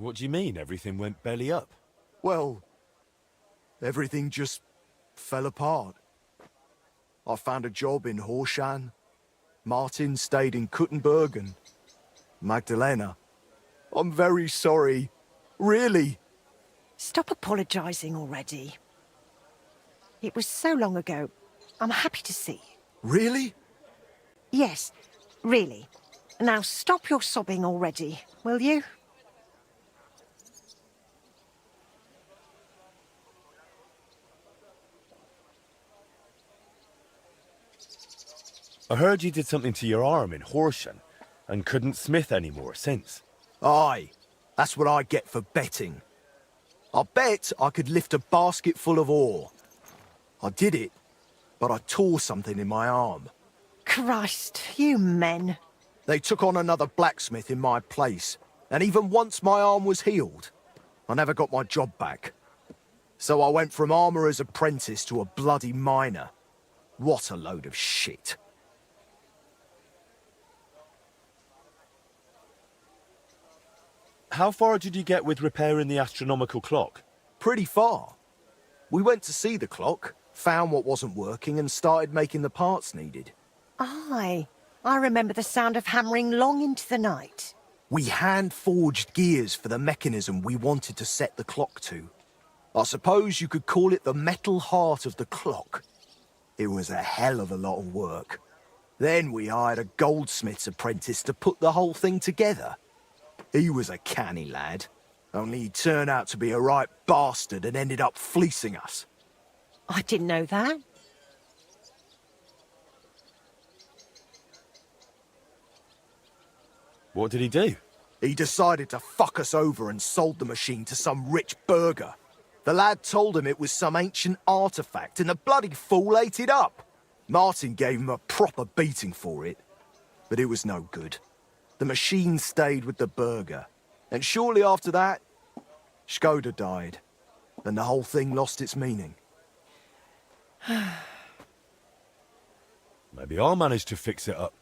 What do you mean everything went belly up? Well, everything just fell apart. I found a job in Horshan. Martin stayed in Kuttenberg and Magdalena. I'm very sorry. Really. Stop apologising already. It was so long ago. I'm happy to see you. Really? Yes, really. Now stop your sobbing already, will you? I heard you did something to your arm in Horsham and couldn't smith anymore since. Aye. That's what I get for betting. I bet I could lift a basket full of ore. I did it, but I tore something in my arm. Christ, you men. They took on another blacksmith in my place, and even once my arm was healed, I never got my job back. So I went from armourer's apprentice to a bloody miner. What a load of shit. How far did you get with repairing the astronomical clock? Pretty far. We went to see the clock, found what wasn't working, and started making the parts needed. Aye. I remember the sound of hammering long into the night. We hand-forged gears for the mechanism we wanted to set the clock to. I suppose you could call it the metal heart of the clock. It was a hell of a lot of work. Then we hired a goldsmith's apprentice to put the whole thing together. He was a canny lad, only he turned out to be a right bastard and ended up fleecing us. I didn't know that. What did he do? He decided to fuck us over and sold the machine to some rich burgher. The lad told him it was some ancient artifact, and the bloody fool ate it up. Martin gave him a proper beating for it, but it was no good. The machine stayed with the burgher, and shortly after that, Skoda died, and the whole thing lost its meaning. Maybe I'll manage to fix it up.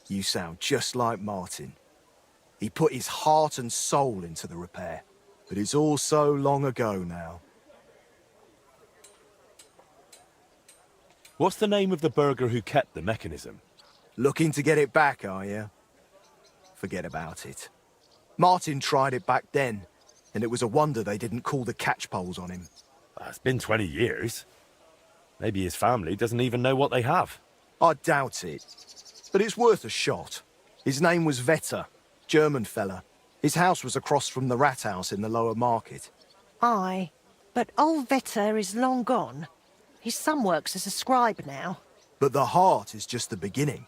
You sound just like Martin. He put his heart and soul into the repair, but it's all so long ago now. What's the name of the burgher who kept the mechanism? Looking to get it back, are you? Forget about it. Martin tried it back then, and it was a wonder they didn't call the catchpoles on him. It's been 20 years. Maybe his family doesn't even know what they have. I doubt it, but it's worth a shot. His name was Vetter, German fella. His house was across from the rat house in the lower market. Aye, but old Vetter is long gone. His son works as a scribe now. But the heart is just the beginning.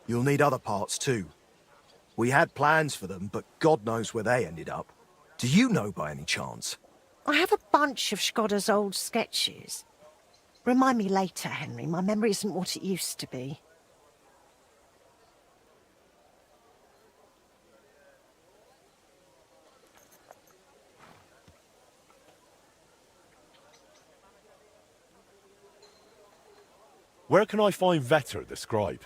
You'll need other parts too. We had plans for them, but God knows where they ended up. Do you know by any chance? I have a bunch of Skoda's old sketches. Remind me later, Henry. My memory isn't what it used to be. Where can I find Vetter, the scribe?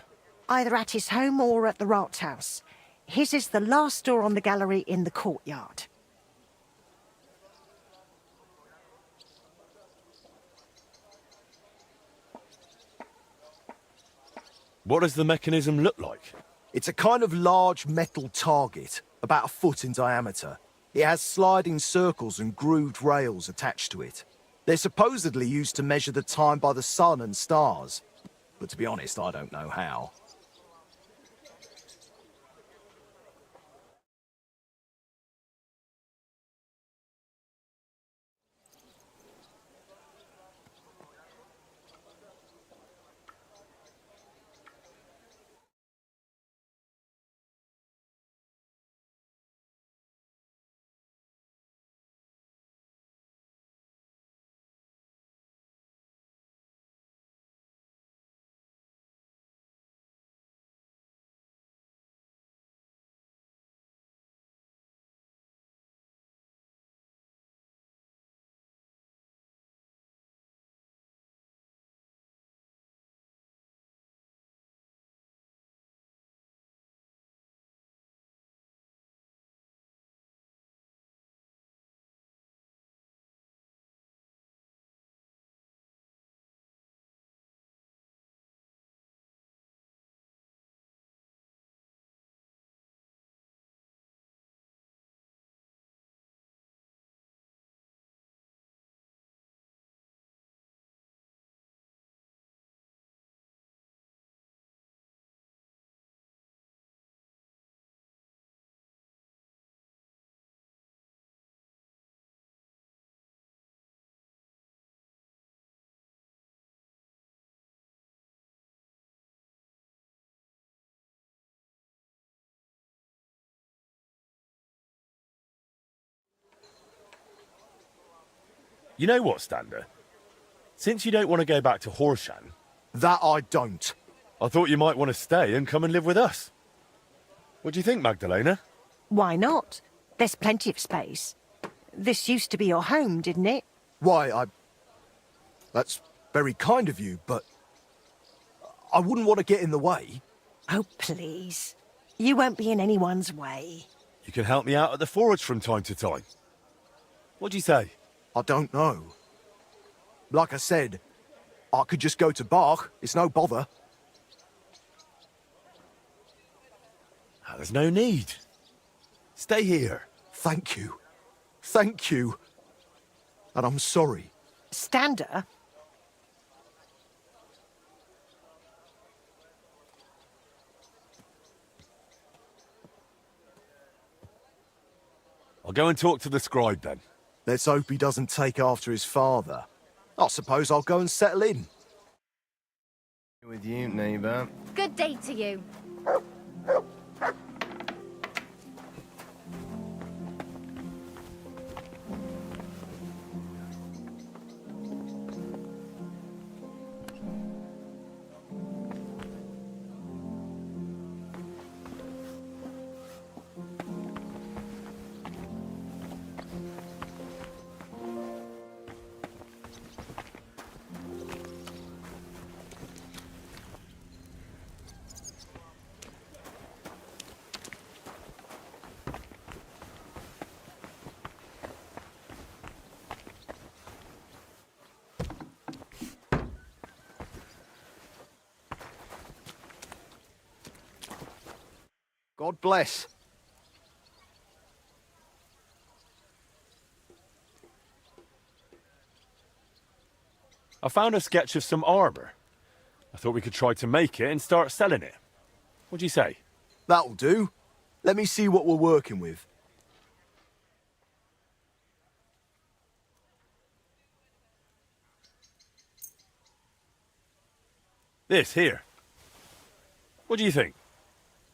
Either at his home or at the Rathaus. His is the last door on the gallery in the courtyard. What does the mechanism look like? It's a kind of large metal target, about a foot in diameter. It has sliding circles and grooved rails attached to it. They're supposedly used to measure the time by the sun and stars. But to be honest, I don't know how. You know what, Stander? Since you don't want to go back to Horshan, That I don't. I thought you might want to stay and come and live with us. What do you think, Magdalena? Why not? There's plenty of space. This used to be your home, didn't it? Why, That's very kind of you, but I wouldn't want to get in the way. Oh, please. You won't be in anyone's way. You can help me out at the forge from time to time. What do you say? I don't know. Like I said, I could just go to Bach. It's no bother. There's no need. Stay here. Thank you. Thank you. And I'm sorry. Stander? I'll go and talk to the scribe then. Let's hope he doesn't take after his father. I suppose I'll go and settle in. With you, neighbour. Good day to you. God bless. I found a sketch of some armour. I thought we could try to make it and start selling it. What do you say? That'll do. Let me see what we're working with. This here. What do you think?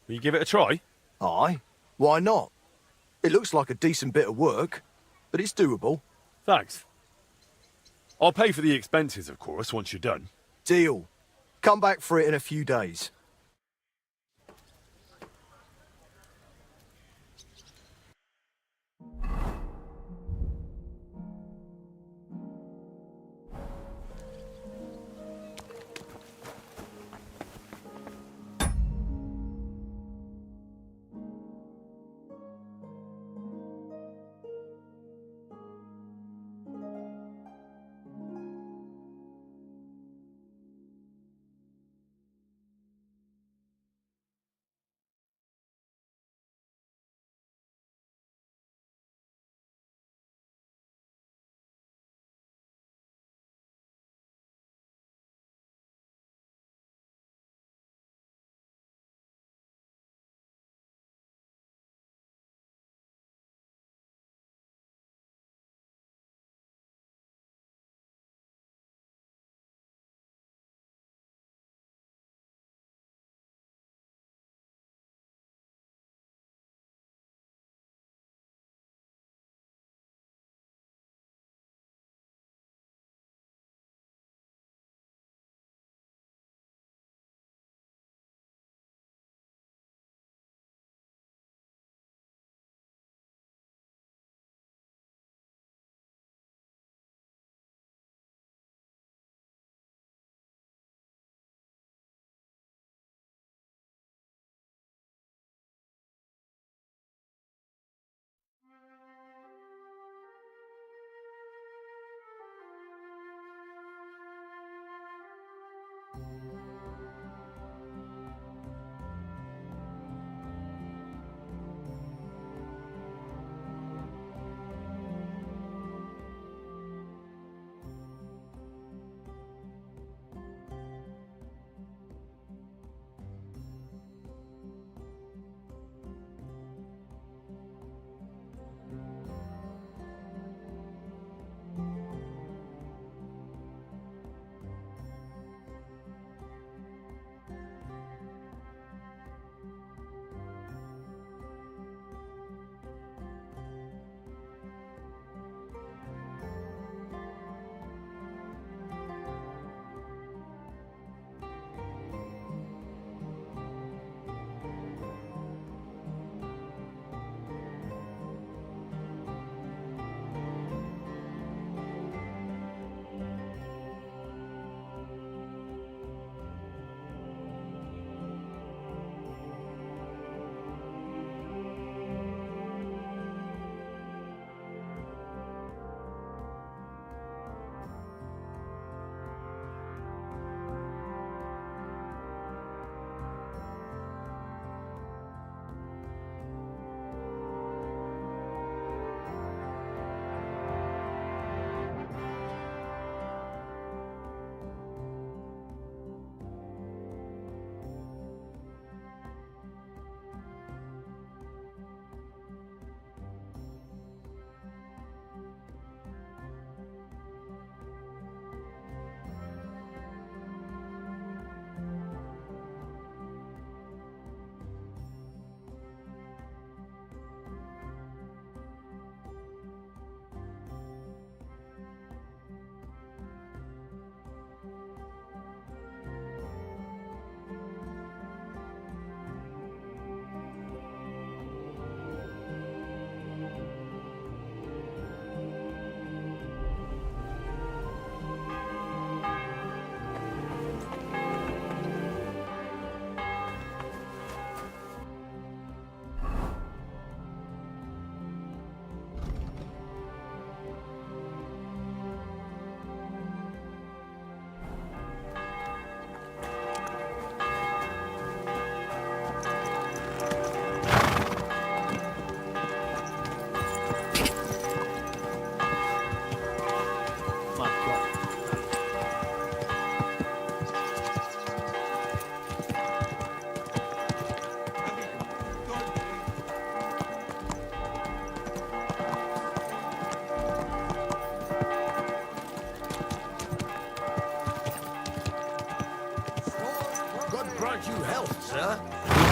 Will you give it a try? Aye. Why not? It looks like a decent bit of work, but it's doable. Thanks. I'll pay for the expenses, of course, once you're done. Deal. Come back for it in a few days.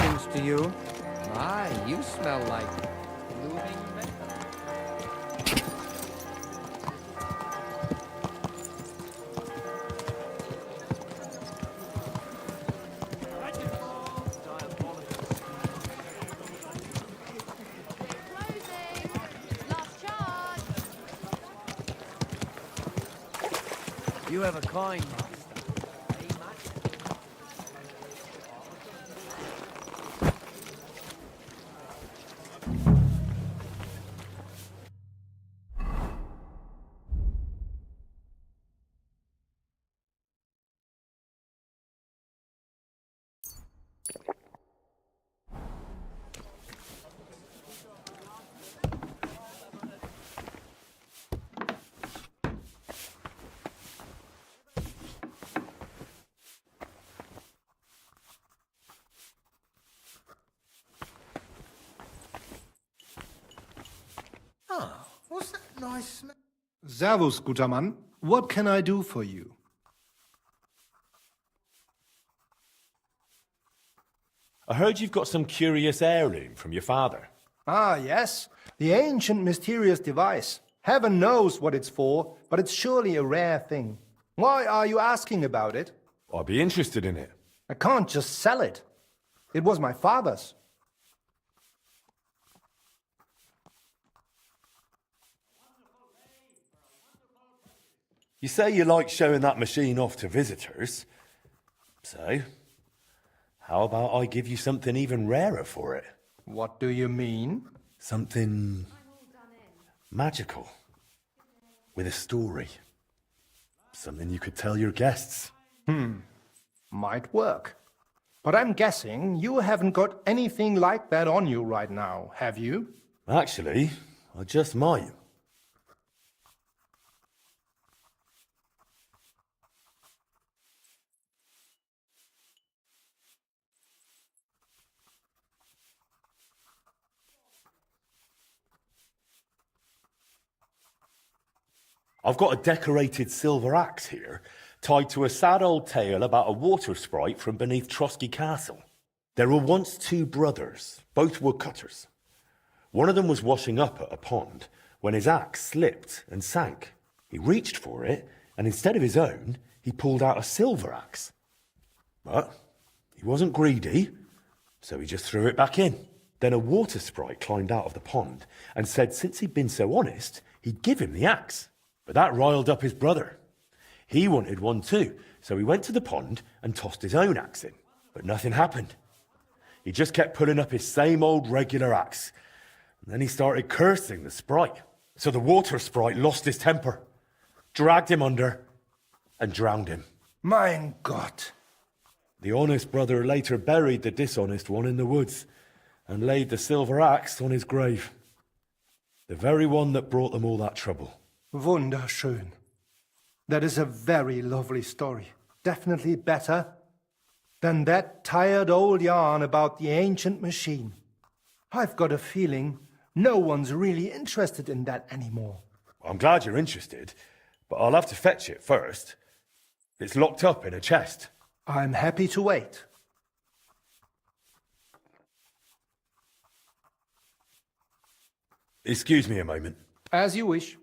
greetings to you. My, you smell like moving metal. Last charge! You have a coin, master. Ah, what's that nice smell? Servus, guter Mann. What can I do for you? I heard you've got some curious heirloom from your father. Ah, yes. The ancient mysterious device. Heaven knows what it's for, but it's surely a rare thing. Why are you asking about it? I'd be interested in it. I can't just sell it. It was my father's. You say you like showing that machine off to visitors. So, how about I give you something even rarer for it? What do you mean? Something magical. With a story. Something you could tell your guests. Might work. But I'm guessing you haven't got anything like that on you right now, have you? Actually, I just might. I've got a decorated silver axe here, tied to a sad old tale about a water sprite from beneath Trotsky Castle. There were once two brothers, both woodcutters. One of them was washing up at a pond when his axe slipped and sank. He reached for it, and instead of his own, he pulled out a silver axe. But he wasn't greedy, so he just threw it back in. Then a water sprite climbed out of the pond and said since he'd been so honest, he'd give him the axe. But that riled up his brother. He wanted one too, so he went to the pond and tossed his own axe in. But nothing happened. He just kept pulling up his same old regular axe. And then he started cursing the sprite. So the water sprite lost his temper, dragged him under, and drowned him. Mein Gott. The honest brother later buried the dishonest one in the woods and laid the silver axe on his grave. The very one that brought them all that trouble. Wunderschön. That is a very lovely story. Definitely better than that tired old yarn about the ancient machine. I've got a feeling no one's really interested in that anymore. I'm glad you're interested, but I'll have to fetch it first. It's locked up in a chest. I'm happy to wait. Excuse me a moment. As you wish.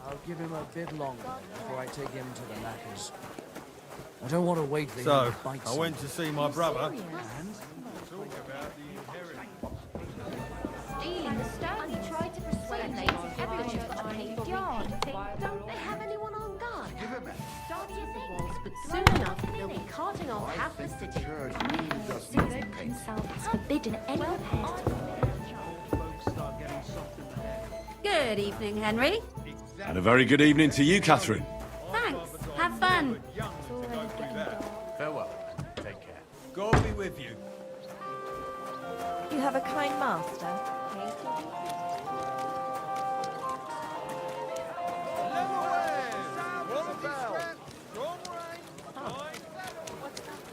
I'll give him a bit longer before I take him to the knackers. I don't want to wait for him So, to bite I went to see my brother. Stealing the stone. I tried to persuade ladies everyone's got a paid yard. Don't they have anyone on guard? Started as it was, but soon enough they'll be carting off half the city. Susan himself has forbidden any pest. Good evening, Henry. And a very good evening to you, Catherine. Thanks. Have fun. Farewell. Take care. God be with you. You have a kind master.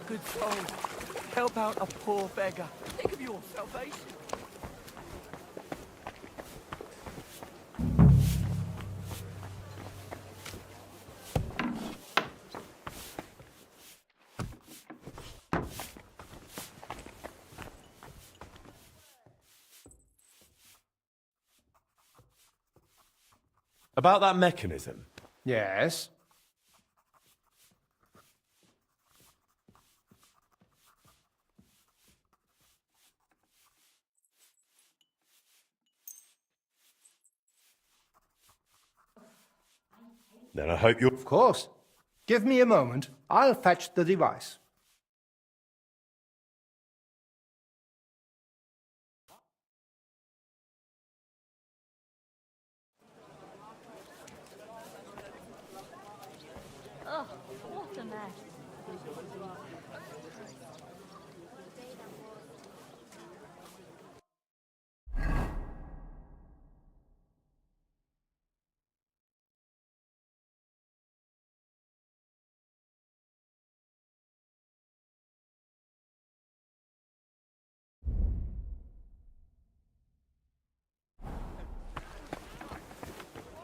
Good soul. Help out a poor beggar. Think of your salvation. About that mechanism. Yes? Then I hope you're... Of course. Give me a moment. I'll fetch the device. Oh, what a mess.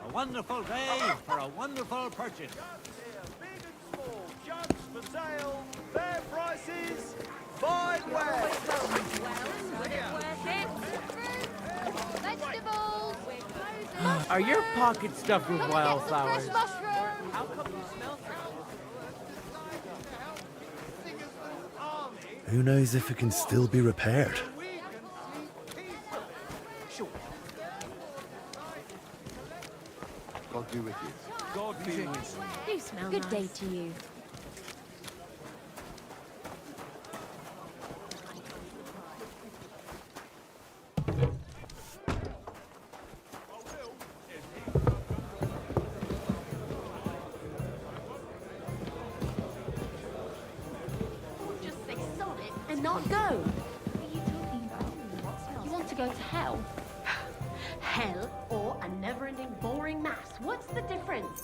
A wonderful day for a wonderful purchase. Big and small, jugs for sale, fair prices, fine wares. Vegetables! Are your pockets stuffed with wildflowers? How come you smell Who knows if it can still be repaired? God be with you. God be with you. You smell Good nice. day to you. Just say sod it and not go. What are you talking about? You want to go to hell? Hell or a never-ending boring mass. What's the difference?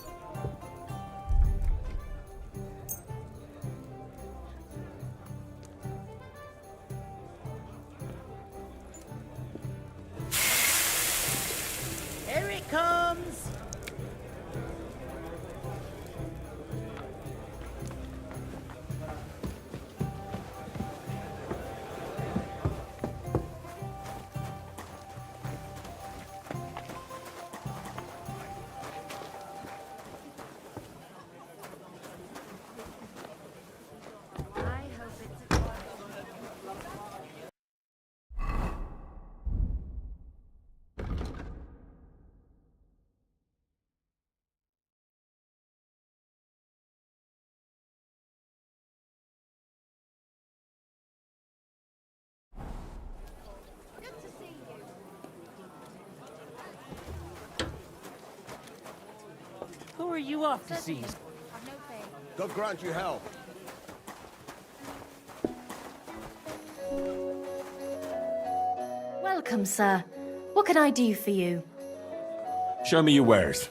Here it comes! I hope it's a... Good to see you. Who are you off to see? I've no faith. God grant you health. Welcome, sir. What can I do for you? Show me your wares.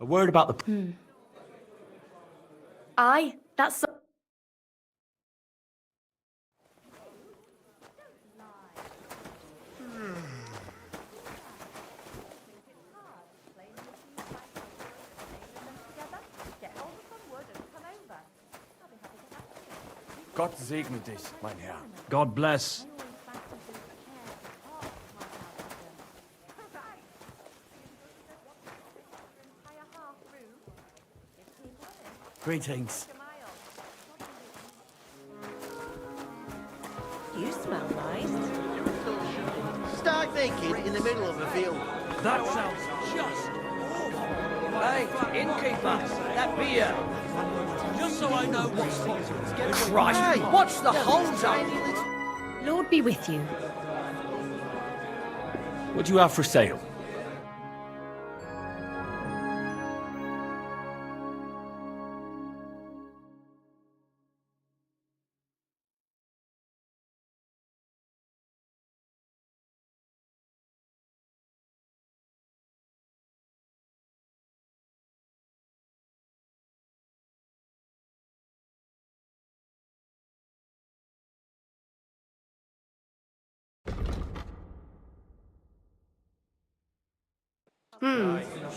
A word about the... Aye, that's... Gott segne dich, mein Herr. God bless. Greetings. You smell nice. Stag naked in the middle of a field. That sounds just awful. Hey, innkeeper, that beer. Just so I know what's what. Christ, what's the hold up? Lord be with you. What do you have for sale?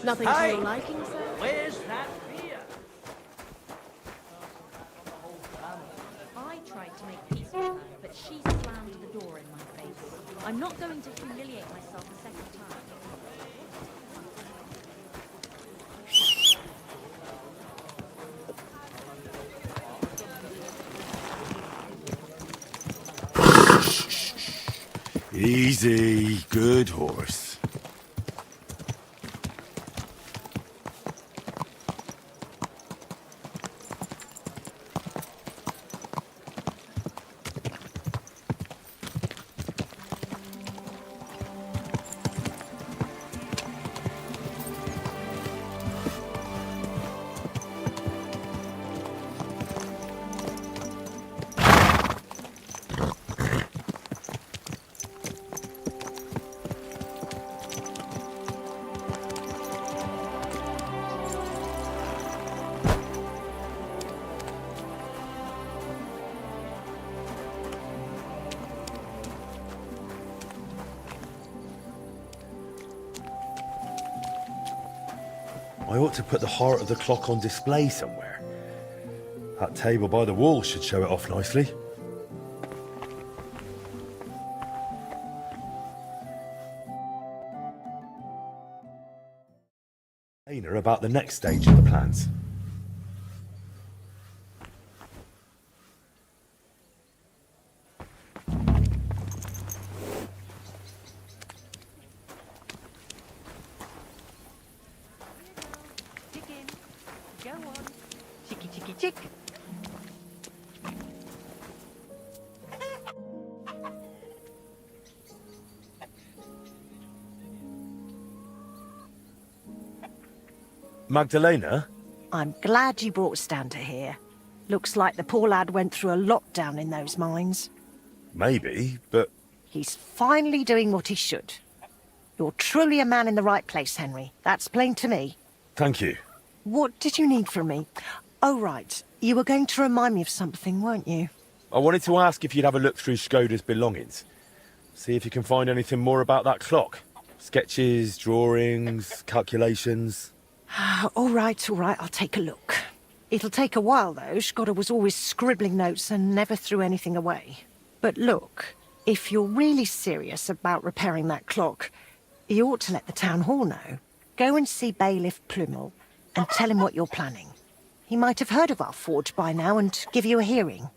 Nothing to your liking, sir? Where's that beer? I tried to make peace with her, but she slammed the door in my face. I'm not going to humiliate myself a second time. Easy, good horse. I ought to put the heart of the clock on display somewhere. That table by the wall should show it off nicely. Aina about the next stage of the plans. Go on. Chicky, chicky, chick. Magdalena? I'm glad you brought Stan to here. Looks like the poor lad went through a lot down in those mines. Maybe, but He's finally doing what he should. You're truly a man in the right place, Henry. That's plain to me. thank you. What did you need from me? Oh, right. You were going to remind me of something, weren't you? I wanted to ask if you'd have a look through Skoda's belongings. See if you can find anything more about that clock. Sketches, drawings, calculations. All right, I'll take a look. It'll take a while, though. Skoda was always scribbling notes and never threw anything away. But look, if you're really serious about repairing that clock, you ought to let the town hall know. Go and see Bailiff Plumel and tell him what you're planning. He might have heard of our forge by now and give you a hearing.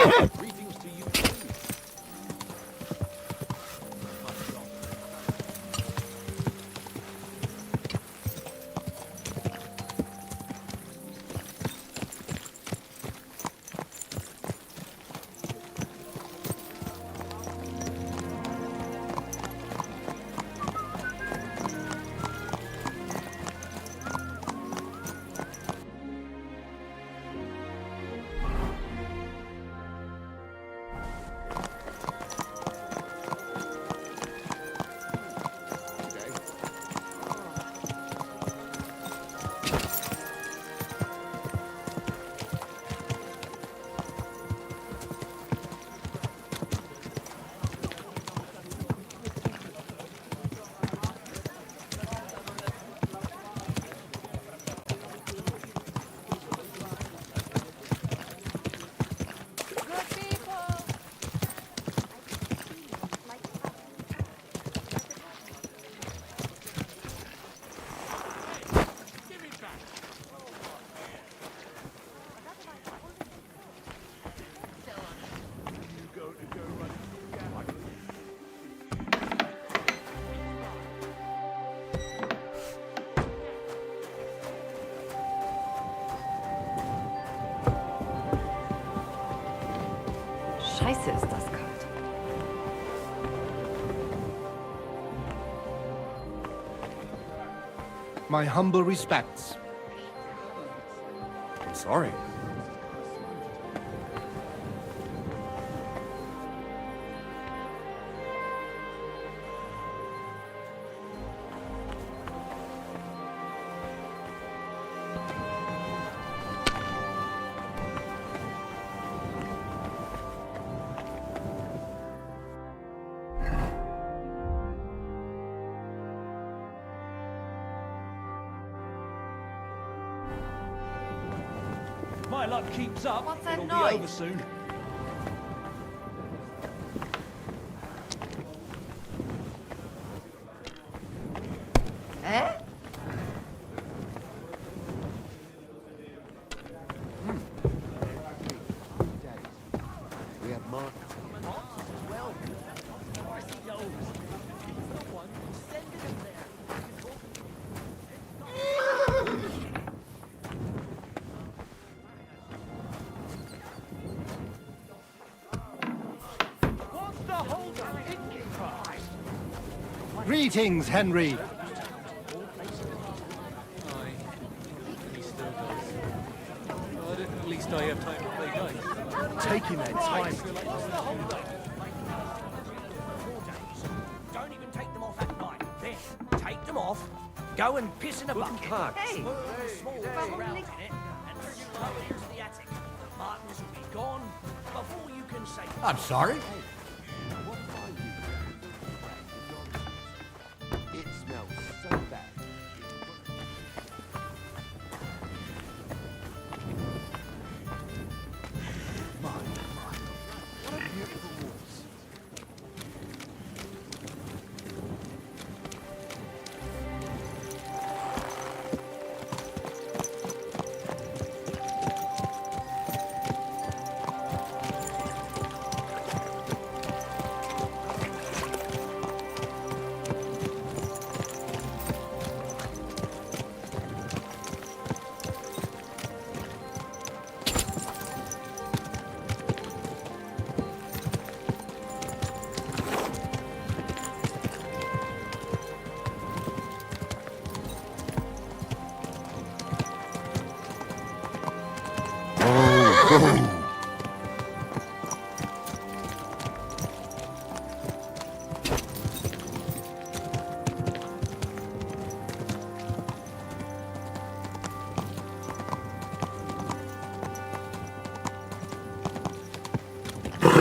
Greetings to you too. Scheiße, ist das kalt. My humble respects. I'm sorry. My luck keeps up. What's that It'll noise? be over soon. Eh? We have Mark. Well, I see those. Someone send it there. What's the hold up, innkeeper? Greetings, Henry. He still does. But at least I have time to play dice. Taking their time. Don't even take them off at night. Then take them off, go and piss in a bucket. Hey! Small around in it, and throw it into the attic. The Martins will be gone before you can say. I'm sorry? It smells so bad. What a beautiful waltz.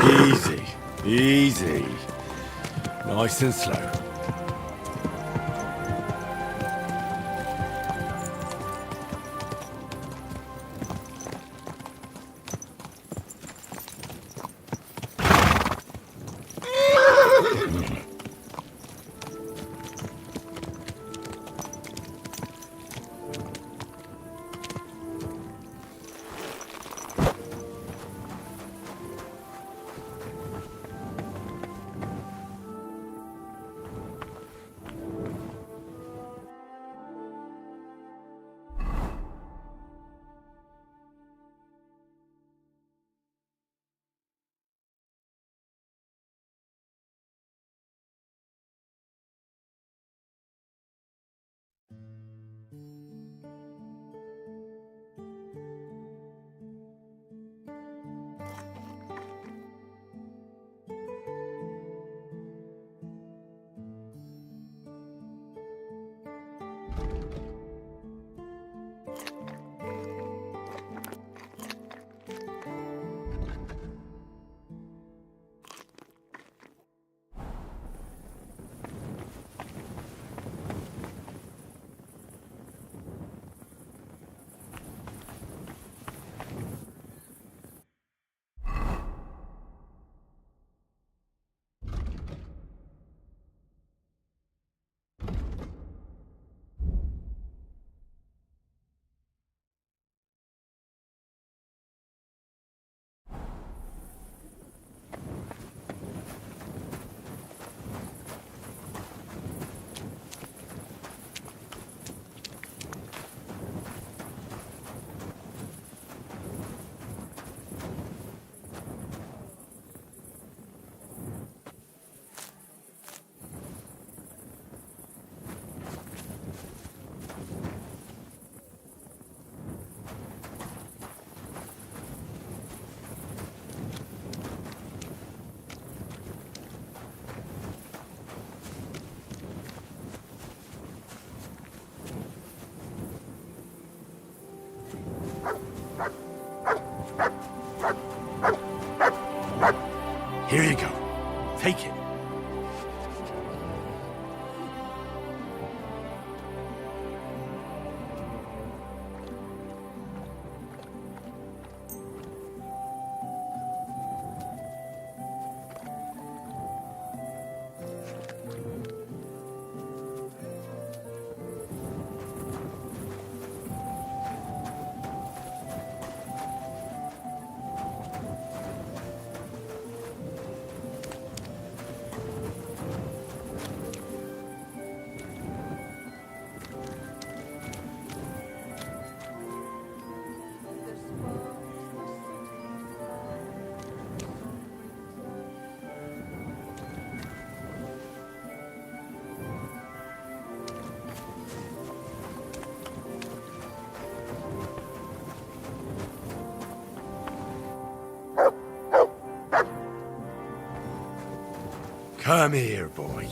Easy, easy. Nice and slow. Here you go. Take it. Come here, boy.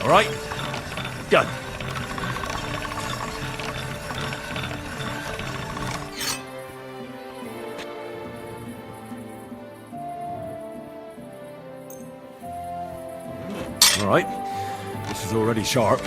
All right, done. All right, this is already sharp.